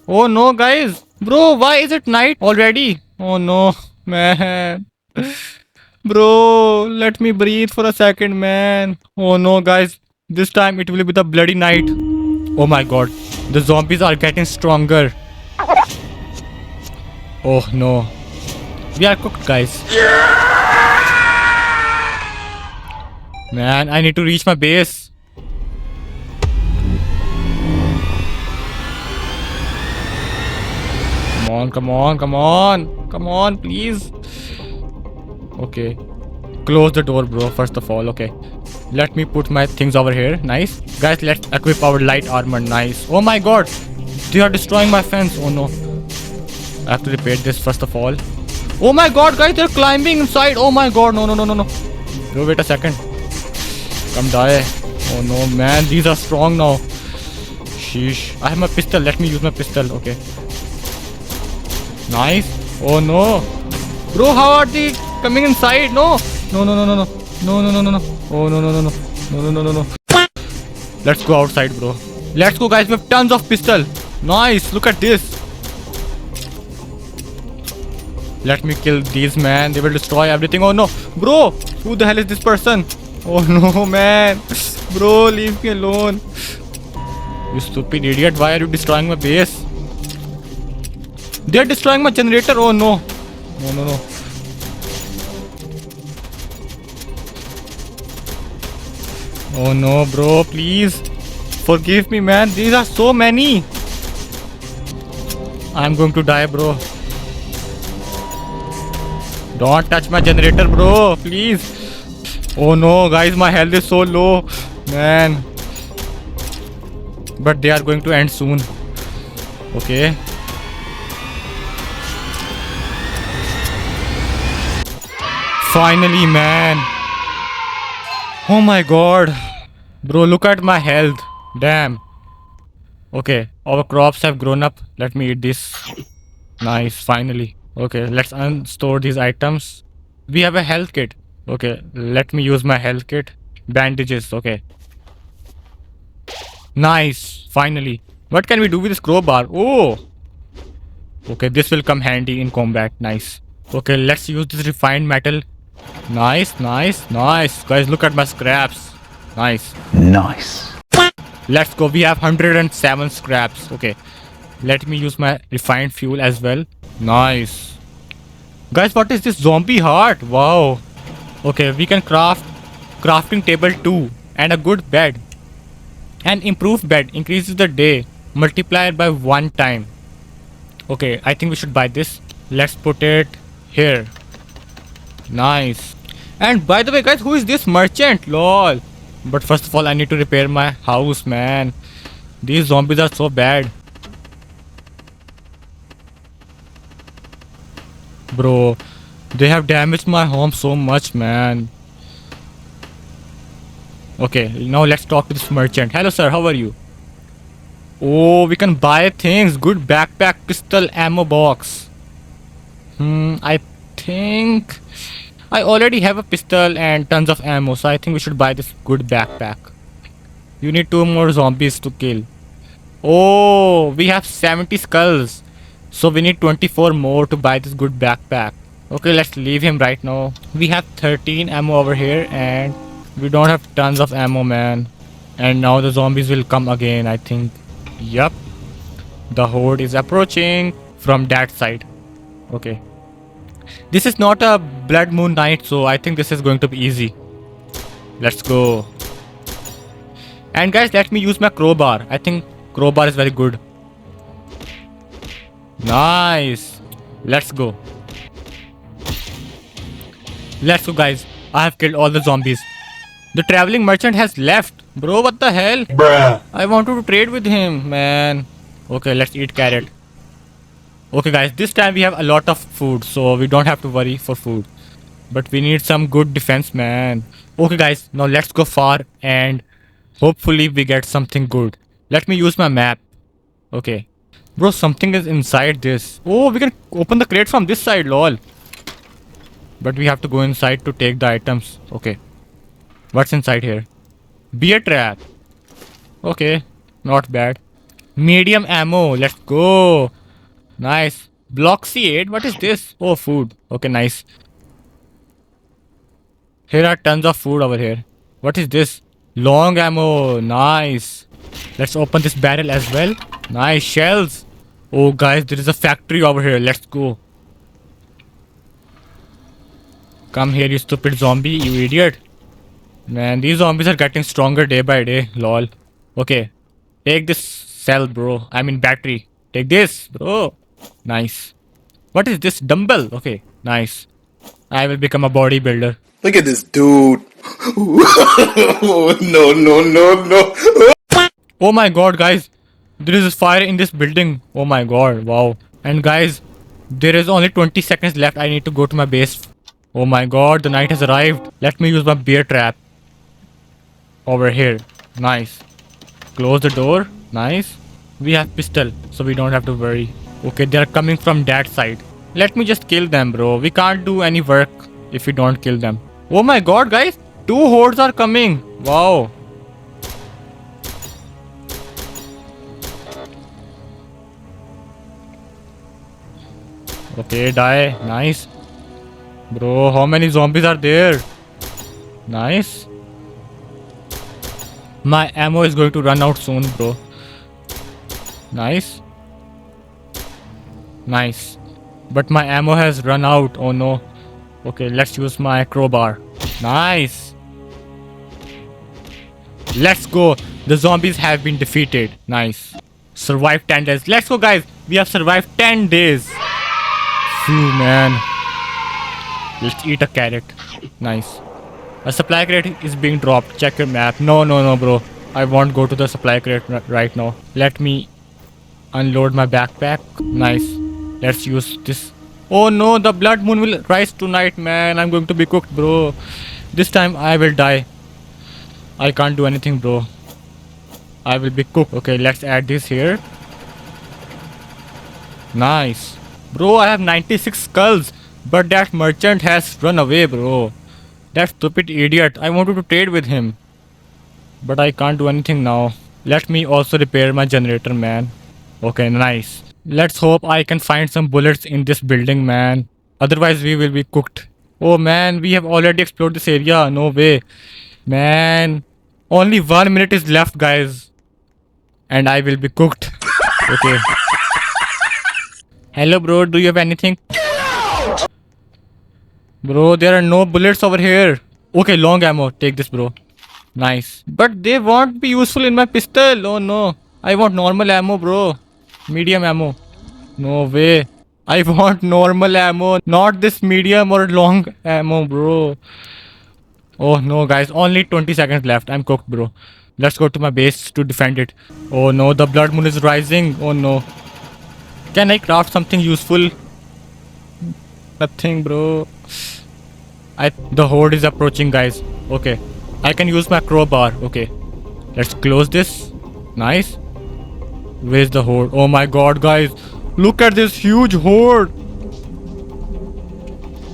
Oh no, guys. Bro, why is it night already? Oh no, man. Bro, let me breathe for a second, man. Oh no, guys. This time it will be the bloody night. Oh my god. The zombies are getting stronger. Oh no. We are cooked, guys. Man, I need to reach my base. Come on, come on, come on. Come on, please. Okay. Close the door, bro, first of all. Okay. Let me put my things over here. Nice. Guys, let's equip our light armor. Nice. Oh my god. They are destroying my fence. Oh no. I have to repair this first of all. Oh my god, guys, they're climbing inside. Oh my god. No, no, no, no, no. Bro, wait a second. Come die. Oh no, man. These are strong now. Sheesh. I have my pistol. Let me use my pistol. Okay. Nice. Oh no. Bro, how are they coming inside? No. No, no, no, no, no. No, no, no, no, no. Oh no, no, no, no. No, no, no, no, no. Let's go outside, bro. Let's go, guys. We have tons of pistol. Nice. Look at this. Let me kill these, man. They will destroy everything. Oh no. Bro, who the hell is this person? Oh no, man. Bro, leave me alone. You stupid idiot. Why are you destroying my base? They are destroying my generator. Oh no. No, no, no. Oh no, bro. Please. Forgive me, man. These are so many. I'm going to die, bro. Don't touch my generator, bro. Please. Oh no, guys. My health is so low. Man. But they are going to end soon. Okay. Finally, man. Oh my god. Bro, look at my health. Damn. Okay, our crops have grown up. Let me eat this. Nice, finally. Okay, let's unstore these items. We have a health kit. Okay, let me use my health kit. Bandages, okay. Nice, finally. What can we do with this crowbar? Oh! Okay, this will come handy in combat. Nice. Okay, let's use this refined metal. Nice, nice, nice. Guys, look at my scraps. Nice. Nice. Let's go. We have 107 scraps. Okay. Let me use my refined fuel as well. Nice. Guys, what is this zombie heart? Wow. Okay, we can craft crafting table 2 and a good bed. An improved bed increases the day multiplied by 1 time. Okay, I think we should buy this. Let's put it here. Nice. And by the way, guys, who is this merchant? Lol. But first of all, I need to repair my house, man. These zombies are so bad. Bro, they have damaged my home so much, man. Okay, now let's talk to this merchant. Hello, sir. How are you? Oh, we can buy things. Good backpack, pistol, ammo box. I think I already have a pistol and tons of ammo, so I think we should buy this good backpack. You need 2 more zombies to kill. Oh, we have 70 skulls. So we need 24 more to buy this good backpack. Okay, let's leave him right now. We have 13 ammo over here and we don't have tons of ammo, man. And now the zombies will come again, I think. Yup. The horde is approaching from that side. Okay. This is not a blood moon night, so I think this is going to be easy. Let's go. And guys, let me use my crowbar. I think crowbar is very good. Nice. Let's go. Let's go, guys. I have killed all the zombies. The traveling merchant has left. Bro, what the hell? Bruh. I wanted to trade with him, man. Okay, let's eat carrot. Okay, guys, this time we have a lot of food, so we don't have to worry for food. But we need some good defense, man. Okay, guys, now let's go far and hopefully we get something good. Let me use my map. Okay. Bro, something is inside this. Oh, we can open the crate from this side, lol. But we have to go inside to take the items. Okay. What's inside here? Beer trap. Okay, not bad. Medium ammo. Let's go. Nice. Block C8. What is this? Oh, food. Okay, nice. Here are tons of food over here. What is this? Long ammo. Nice. Let's open this barrel as well. Nice shells. Oh, guys, there is a factory over here. Let's go. Come here, you stupid zombie, you idiot. Man, these zombies are getting stronger day by day. Lol. Okay. Take this cell, bro. I mean, battery. Take this, bro. Nice. What is this? Dumbbell. Okay. Nice. I will become a bodybuilder. Look at this dude. No, no, no, no. Oh my god, guys. There is fire in this building. Oh my god. Wow. And guys, there is only 20 seconds left. I need to go to my base. Oh my god, the night has arrived. Let me use my bear trap. Over here. Nice. Close the door. Nice. We have pistol, so we don't have to worry. Okay, they're coming from that side. Let me just kill them, bro. We can't do any work if we don't kill them. Oh my god, guys. 2 hordes are coming. Wow. Okay, die. Nice. Bro, how many zombies are there? Nice. My ammo is going to run out soon, bro. Nice. Nice. But my ammo has run out. Oh no. Okay, let's use my crowbar. Nice. Let's go. The zombies have been defeated. Nice. Survived 10 days. Let's go, guys. We have survived 10 days. Phew, man. Let's eat a carrot. Nice. A supply crate is being dropped. Check your map. No, no, no, bro. I won't go to the supply crate right now. Let me unload my backpack. Nice. Let's use this. Oh no, the blood moon will rise tonight, man. I'm going to be cooked, bro. This time I will die. I can't do anything, bro. I will be cooked. Okay, let's add this here. Nice. Bro, I have 96 skulls. But that merchant has run away, bro. That stupid idiot. I wanted to trade with him. But I can't do anything now. Let me also repair my generator, man. Okay, nice. Let's hope I can find some bullets in this building, man. Otherwise, we will be cooked. Oh, man, we have already explored this area. No way. Man. Only 1 minute is left, guys. And I will be cooked. Okay. Hello, bro. Do you have anything? Bro, there are no bullets over here. Okay, long ammo. Take this, bro. Nice. But they won't be useful in my pistol. Oh, no. I want normal ammo, bro. Medium ammo. No way. I want normal ammo. Not this medium or long ammo, bro. Oh, no, guys. Only 20 seconds left. I'm cooked, bro. Let's go to my base to defend it. Oh, no. The blood moon is rising. Oh, no. Can I craft something useful? Nothing, bro. The horde is approaching, guys. Okay. I can use my crowbar. Okay. Let's close this. Nice. Where's the horde? Oh my god, guys. Look at this huge horde.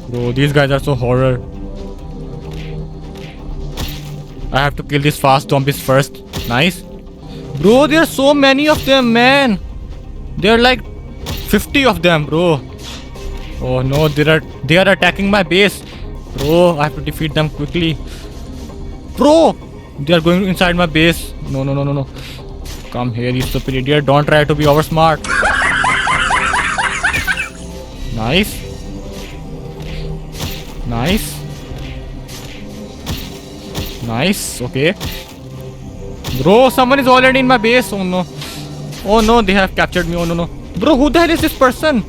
Bro, these guys are so horror. I have to kill these fast zombies first. Nice. Bro, there are so many of them, man. There are like 50 of them, bro. Oh no, they are attacking my base. Bro, I have to defeat them quickly. Bro, they are going inside my base. No, no, no, no, no. Come here, you stupid idiot. Don't try to be over smart. Nice. Nice. Nice. Okay. Bro, someone is already in my base. Oh no. Oh no, they have captured me. Oh no, no. Bro, who the hell is this person?